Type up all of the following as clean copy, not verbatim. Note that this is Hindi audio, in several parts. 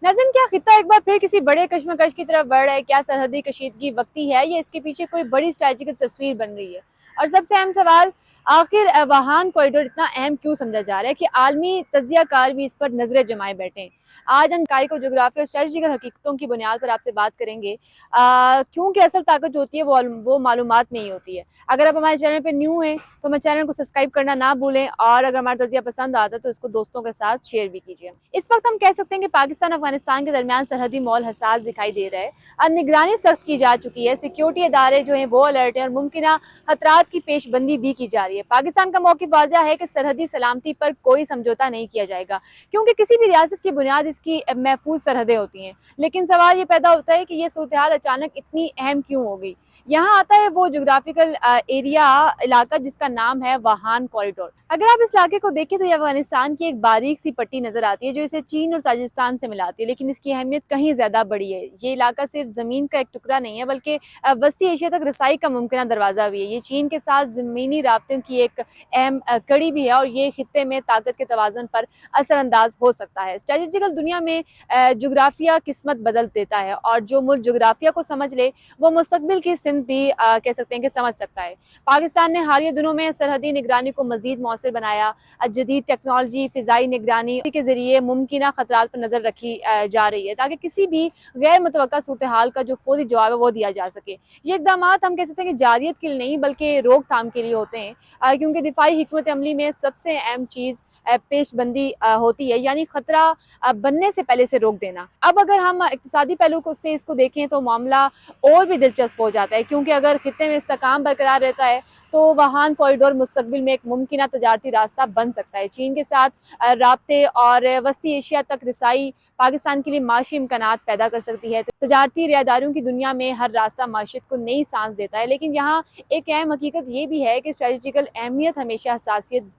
नाज़रीन, क्या खित्ता एक बार फिर किसी बड़े कश्मकश की तरफ बढ़ रहा है? क्या सरहदी कशीदगी वक्ती है या इसके पीछे कोई बड़ी स्ट्रैटेजिक तस्वीर बन रही है? और सबसे अहम सवाल, आखिर वाहन कॉरिडोर इतना अहम क्यों समझा जा रहा है कि आलमी तज्जियाकार भी इस पर नजरें जमाए बैठे हैं? आज हम काय को जोग्राफी और स्ट्रेटजिकल हकीकतों की बुनियाद पर आपसे बात करेंगे, क्योंकि असल ताकत जो होती है वो मालूमात नहीं होती है। अगर आप हमारे चैनल पर न्यू हैं तो हमारे चैनल को सब्सक्राइब करना ना भूलें, और अगर हमारा तज्जिया पसंद आता है तो इसको दोस्तों के साथ शेयर भी कीजिए। इस वक्त हम कह सकते हैं कि पाकिस्तान अफगानिस्तान के दरमियान सरहदी माहौल हसास दिखाई दे रहा है। अब निगरानी सख्त की जा चुकी है, सिक्योरिटी इदारे जो हैं वो अलर्ट हैं और मुमकिन खतरात की पेशबंदी भी की जा रही है। पाकिस्तान का मौक़िफ़ वाज़ेह है कि सरहदी सलामती पर कोई समझौता नहीं किया जाएगा, क्योंकि किसी भी रियासत की बुनियाद इसकी महफूज सरहदें होती हैं। लेकिन सवाल ये पैदा होता है कि ये सूरत हाल अचानक इतनी अहम क्यों हो गई? यहाँ आता है वो जोग्राफिकल एरिया इलाका जिसका नाम है वाहन कॉरिडोर। अगर आप इस इलाके को देखें तो ये अफगानिस्तान की एक बारीक सी पट्टी नजर आती है जो इसे चीन और ताजिकिस्तान से मिलाती है, लेकिन इसकी अहमियत कहीं ज्यादा बड़ी है। ये इलाका सिर्फ जमीन का एक टुकड़ा नहीं है, बल्कि वस्ती एशिया तक रसाई का मुमकिन दरवाजा भी है। ये चीन के साथ जमीनी राब्तों की एक अहम कड़ी भी है और ये खित्ते में ताकत के तवाज़ुन पर असरअंदाज हो सकता है। स्ट्रेटेजिकल दुनिया में जोग्राफिया किस्मत बदल देता है, और जो मुल्क जोग्राफिया को समझ ले वो मुस्तकबिल की सिमत भी कह सकते हैं कि समझ सकता है। पाकिस्तान ने हालिया दिनों में सरहदी निगरानी को मजीद मौसर बनाया। जदीद टेक्नोलॉजी, फ़िज़ाई निगरानी के जरिए मुमकिन खतरात पर नज़र रखी जा रही है, ताकि किसी भी गैर मुतवक्का सूरत हाल का जो फौरी जवाब है वो दिया जा सके। ये इकदाम हम कह सकते हैं कि जारियत के लिए नहीं बल्कि रोकथाम के लिए होते हैं, क्योंकि दिफाई हिकमत अमली में सबसे अहम चीज़ पेशबंदी होती है, यानी खतरा बनने से पहले से रोक देना। अब अगर हम इक्तिसादी पहलू को से इसको देखें तो मामला और भी दिलचस्प हो जाता है, क्योंकि अगर खित्ते में इस्तेकाम बरकरार रहता है तो वाहन कॉरिडोर मुस्तकबिल में एक मुमकिन तजारती रास्ता बन सकता है। चीन के साथ राब्ते और वस्ती एशिया तक रसाई पाकिस्तान के लिए माशी इम्कानात पैदा कर सकती है। तजारती रियादारियों की दुनिया में हर रास्ता माशियत को नई सांस देता है, लेकिन यहाँ एक अहम हकीकत ये भी है कि स्ट्रेटजिकल अहमियत हमेशा हसासियत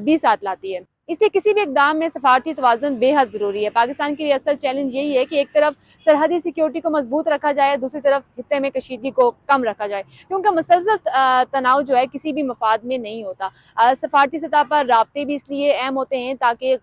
भी साथ लाती है। इसलिए किसी भी इकदाम में सफारती तवाज़ुन बेहद ज़रूरी है। पाकिस्तान के लिए असल चैलेंज यही है कि एक तरफ सरहदी सिक्योरिटी को मजबूत रखा जाए, दूसरी तरफ खित्ते में कशीदगी को कम रखा जाए, क्योंकि मुसलसल तनाव जो है किसी भी मफाद में नहीं होता। सफारती सतह पर राब्ते भी इसलिए अहम होते हैं ताकि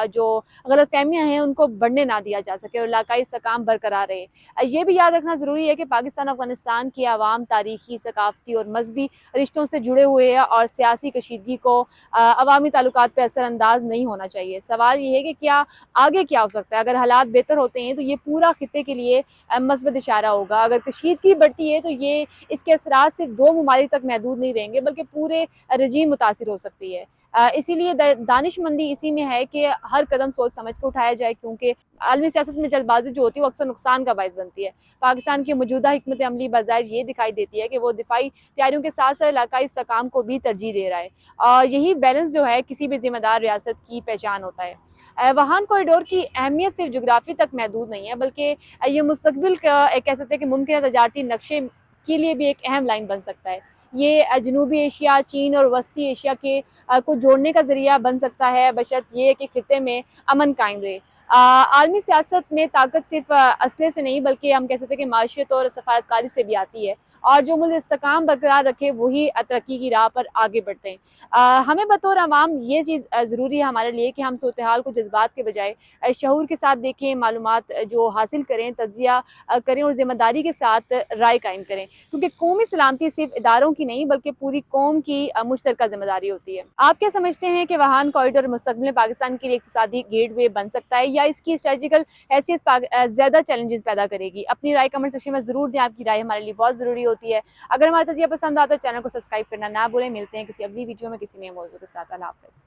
जो गलत फहमियाँ हैं उनको बढ़ने ना दिया जा सके और इलाकाई इस्तेहकाम बरकरार रहे। ये भी याद रखना ज़रूरी है कि पाकिस्तान अफगानिस्तान की आवाम तारीखी, सकाफती और मजहबी रिश्तों से जुड़े हुए हैं, और सियासी कशीदगी को अवामी ताल्लुकात पर असरअंदाज नहीं होना चाहिए। सवाल ये है कि क्या आगे क्या हो सकता है? अगर हालात बेहतर होते हैं तो ये पूरा खित्ते के लिए मस्बत इशारा होगा। अगर कशीदगी बढ़ती है तो ये इसके असरात सिर्फ दो ममालिक तक महदूद नहीं रहेंगे, बल्कि पूरे रजीम मुतासिर हो सकती है। इसीलिए दानिशमंदी इसी में है कि हर कदम सोच समझ कर उठाया जाए, क्योंकि आलमी सियासत में जल्दबाजी जो होती है वो अक्सर नुकसान का बायस बनती है। पाकिस्तान की मौजूदा हिकमत अमली बाज़ाहिर ये दिखाई देती है कि वो दिफाई तैयारियों के साथ साथ इलाकाई इस्तेहकाम को भी तरजीह दे रहा है, और यही बैलेंस जो है किसी भी जिम्मेदार रियासत की पहचान होता है। वाहन कॉरिडोर की अहमियत सिर्फ जोग्राफी तक महदूद नहीं है, बल्कि ये मुस्तकबिल का कह सकते हैं कि मुमकिन तजारती नक्शे के लिए भी एक अहम लाइन बन सकता है। ये जनूबी एशिया, चीन और वस्ती एशिया के को जोड़ने का जरिया बन सकता है, बशर्त ये कि खित्ते में अमन कायम रहे। आलमी सियासत में ताकत सिर्फ असले से नहीं बल्कि हम कह सकते हैं कि माशियत और सफारतकारी से भी आती है, और जो मुल्क इस्तेहकाम बरकरार रखे वही तरक्की की राह पर आगे बढ़ते हैं। हमें बतौर अवाम ये चीज़ ज़रूरी है हमारे लिए कि हम सूरत हाल को जज्बात के बजाय शऊर के साथ देखें, मालूमात जो हासिल करें, तज्जिया करें और ज़िम्मेदारी के साथ राय कायम करें, क्योंकि कौमी सलामती सिर्फ इदारों की नहीं बल्कि पूरी कौम की मुश्तरका जिम्मेदारी होती है। आप क्या समझते हैं कि वाहन कॉरिडोर मुस्तकबिल में पाकिस्तान के लिए इक़्तिसादी गेटवे बन सकता है, या इसकी स्ट्रेटजिकल हैसियत ज़्यादा चैलेंजेस पैदा करेगी? अपनी राय कमेंट सेक्शन में ज़रूर दें, आपकी राय हमारे लिए बहुत ज़रूरी होती है। अगर हमारा तज़िया पसंद आता है चैनल को सब्सक्राइब करना ना भूलें। मिलते हैं किसी अगली वीडियो में किसी नए मौजू के साथ। अल्लाह हाफ़िज़।